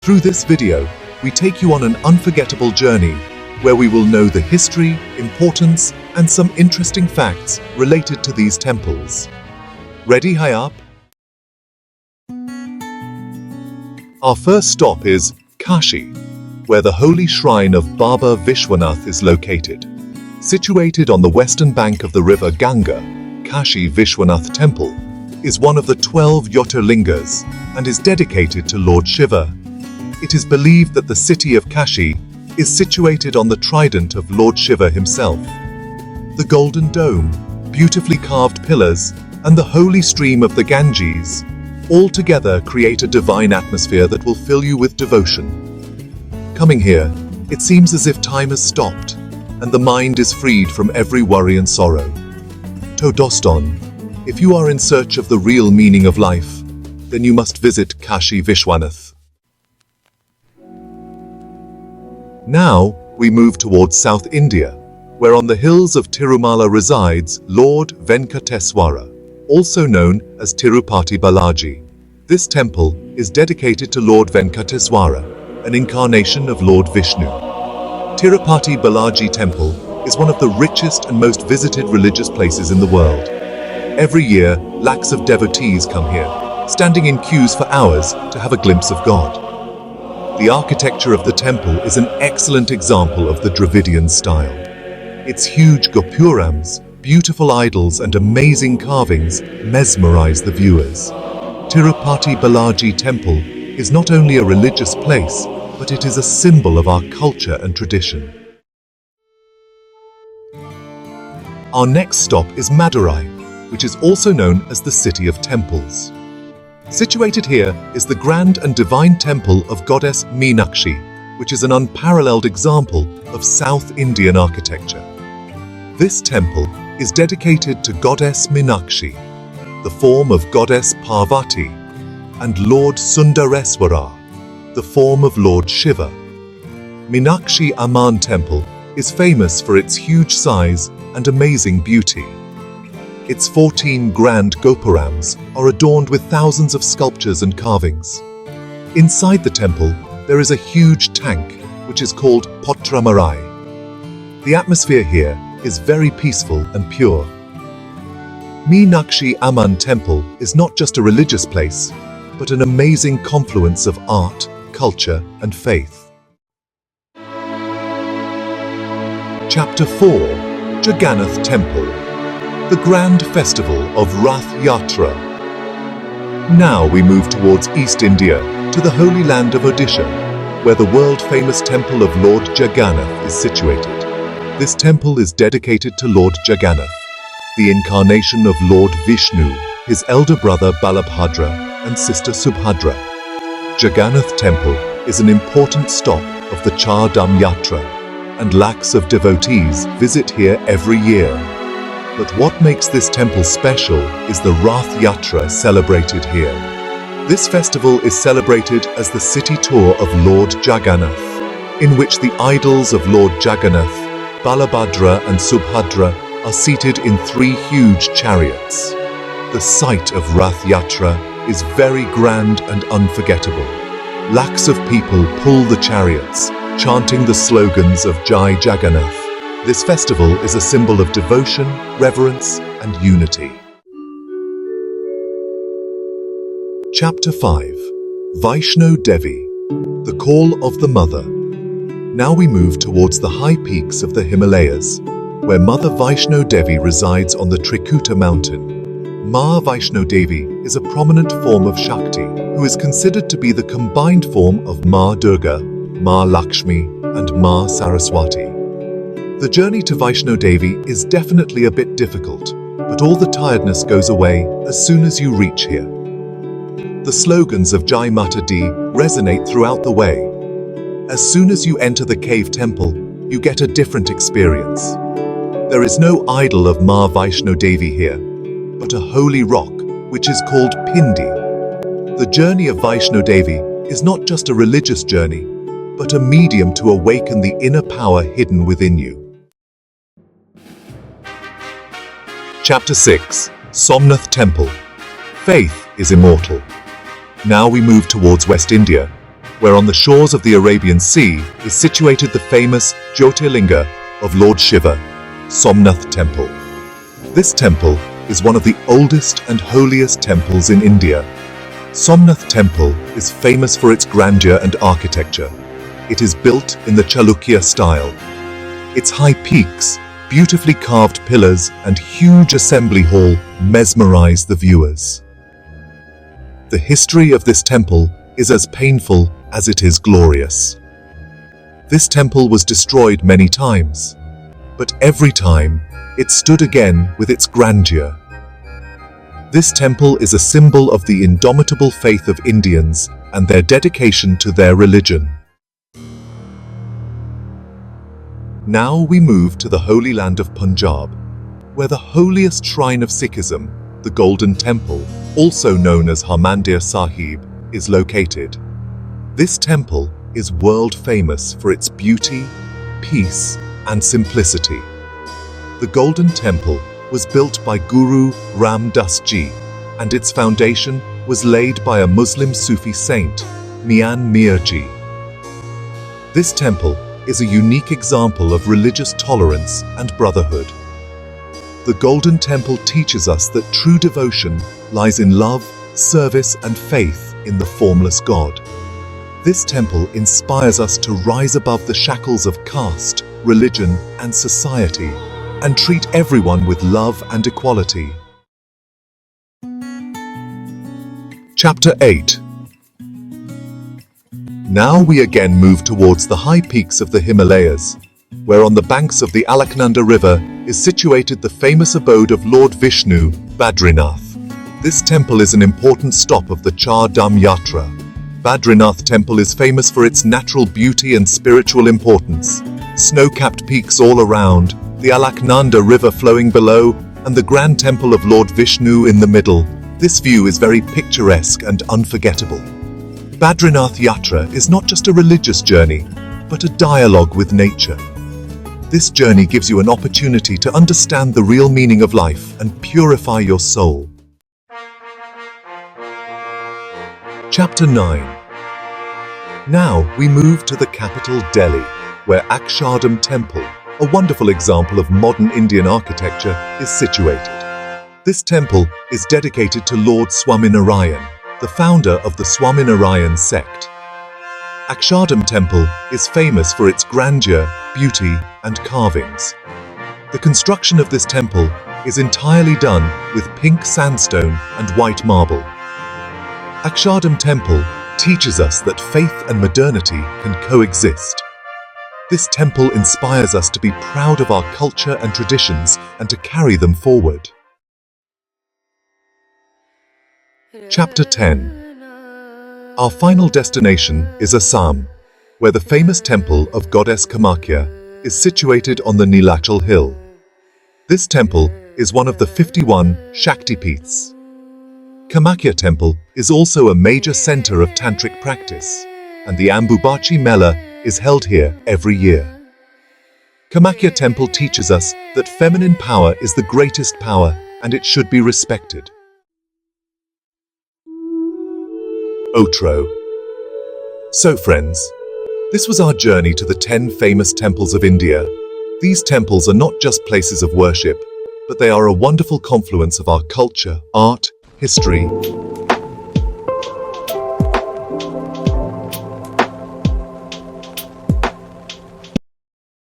Through this video, we take you on an unforgettable journey where we will know the history, importance, and some interesting facts related to these temples. Ready, high up? Our first stop is Kashi, where the holy shrine of Baba Vishwanath is located. Situated on the western bank of the river Ganga, Kashi Vishwanath Temple is one of the 12 Jyotirlingas and is dedicated to Lord Shiva. It is believed that the city of Kashi is situated on the trident of Lord Shiva himself. The golden dome, beautifully carved pillars, and the holy stream of the Ganges all together create a divine atmosphere that will fill you with devotion. Coming here, it seems as if time has stopped and the mind is freed from every worry and sorrow. To Doston, if you are in search of the real meaning of life, then you must visit Kashi Vishwanath. Now, we move towards South India, where on the hills of Tirumala resides Lord Venkateswara, also known as Tirupati Balaji. This temple is dedicated to Lord Venkateswara, an incarnation of Lord Vishnu. Tirupati Balaji Temple is one of the richest and most visited religious places in the world. Every year, lakhs of devotees come here, standing in queues for hours to have a glimpse of God. The architecture of the temple is an excellent example of the Dravidian style. Its huge gopurams, beautiful idols and amazing carvings mesmerize the viewers. Tirupati Balaji Temple is not only a religious place, but it is a symbol of our culture and tradition. Our next stop is Madurai, which is also known as the City of Temples. Situated here is the grand and divine temple of goddess Meenakshi, which is an unparalleled example of South Indian architecture. This temple is dedicated to goddess Meenakshi, the form of goddess Parvati, and Lord Sundareswara, the form of Lord Shiva. Meenakshi Amman Temple is famous for its huge size and amazing beauty. Its 14 grand gopurams are adorned with thousands of sculptures and carvings. Inside the temple, there is a huge tank, which is called Potramarai. The atmosphere here is very peaceful and pure. Meenakshi Amman Temple is not just a religious place, but an amazing confluence of art, culture, and faith. Chapter 4: Jagannath Temple, the grand festival of Rath Yatra. Now we move towards East India, to the holy land of Odisha, where the world-famous temple of Lord Jagannath is situated. This temple is dedicated to Lord Jagannath, the incarnation of Lord Vishnu, his elder brother Balabhadra, and sister Subhadra. Jagannath Temple is an important stop of the Char Dham Yatra, and lakhs of devotees visit here every year. But what makes this temple special is the Rath Yatra celebrated here. This festival is celebrated as the city tour of Lord Jagannath, in which the idols of Lord Jagannath, Balabhadra and Subhadra are seated in 3 huge chariots. The sight of Rath Yatra is very grand and unforgettable. Lakhs of people pull the chariots, chanting the slogans of Jai Jagannath. This festival is a symbol of devotion, reverence, and unity. Chapter 5: Vaishno Devi, the Call of the Mother. Now we move towards the high peaks of the Himalayas, where Mother Vaishno Devi resides on the Trikuta mountain. Ma Vaishno Devi is a prominent form of Shakti, who is considered to be the combined form of Ma Durga, Ma Lakshmi, and Ma Saraswati. The journey to Vaishno Devi is definitely a bit difficult, but all the tiredness goes away as soon as you reach here. The slogans of Jai Mata Di resonate throughout the way. As soon as you enter the cave temple, you get a different experience. There is no idol of Ma Vaishno Devi here, but a holy rock, which is called Pindi. The journey of Vaishno Devi is not just a religious journey, but a medium to awaken the inner power hidden within you. Chapter 6: Somnath Temple. Faith is immortal. Now we move towards West India, where on the shores of the Arabian Sea is situated the famous Jyotirlinga of Lord Shiva, Somnath Temple. This temple is one of the oldest and holiest temples in India. Somnath Temple is famous for its grandeur and architecture. It is built in the Chalukya style. Its high peaks, beautifully carved pillars, and huge assembly hall mesmerize the viewers. The history of this temple is as painful as it is glorious. This temple was destroyed many times, but every time it stood again with its grandeur. This temple is a symbol of the indomitable faith of Indians and their dedication to their religion. Now we move to the Holy Land of Punjab, where the holiest shrine of Sikhism, the Golden Temple, also known as Harmandir Sahib, is located. This temple is world famous for its beauty, peace, and simplicity. The Golden Temple was built by Guru Ram Das Ji, and its foundation was laid by a Muslim Sufi saint, Mian Mir Ji. This temple is a unique example of religious tolerance and brotherhood. The Golden Temple teaches us that true devotion lies in love, service, and faith in the formless God. This temple inspires us to rise above the shackles of caste, religion, and society, and treat everyone with love and equality. Chapter 8. Now we again move towards the high peaks of the Himalayas, where on the banks of the Alaknanda River is situated the famous abode of Lord Vishnu, Badrinath. This temple is an important stop of the Char Dham Yatra. Badrinath Temple is famous for its natural beauty and spiritual importance. Snow-capped peaks all around, the Alaknanda River flowing below, and the grand temple of Lord Vishnu in the middle. This view is very picturesque and unforgettable. Badrinath Yatra is not just a religious journey, but a dialogue with nature. This journey gives you an opportunity to understand the real meaning of life and purify your soul. Chapter 9. Now we move to the capital Delhi, where Akshardham Temple, a wonderful example of modern Indian architecture, is situated. This temple is dedicated to Lord Swaminarayan, the founder of the Swaminarayan sect. Akshardham Temple is famous for its grandeur, beauty, and carvings. The construction of this temple is entirely done with pink sandstone and white marble. Akshardham Temple teaches us that faith and modernity can coexist. This temple inspires us to be proud of our culture and traditions and to carry them forward. Chapter 10. Our final destination is Assam, where the famous temple of goddess Kamakhya is situated on the Nilachal hill. This temple is one of the 51 Shaktipeeths. Kamakhya Temple is also a major center of tantric practice, and the Ambubachi Mela is held here every year. Kamakhya Temple teaches us that feminine power is the greatest power and it should be respected. Outro. So friends, this was our journey to the 10 famous temples of India. These temples are not just places of worship, but they are a wonderful confluence of our culture, art, history,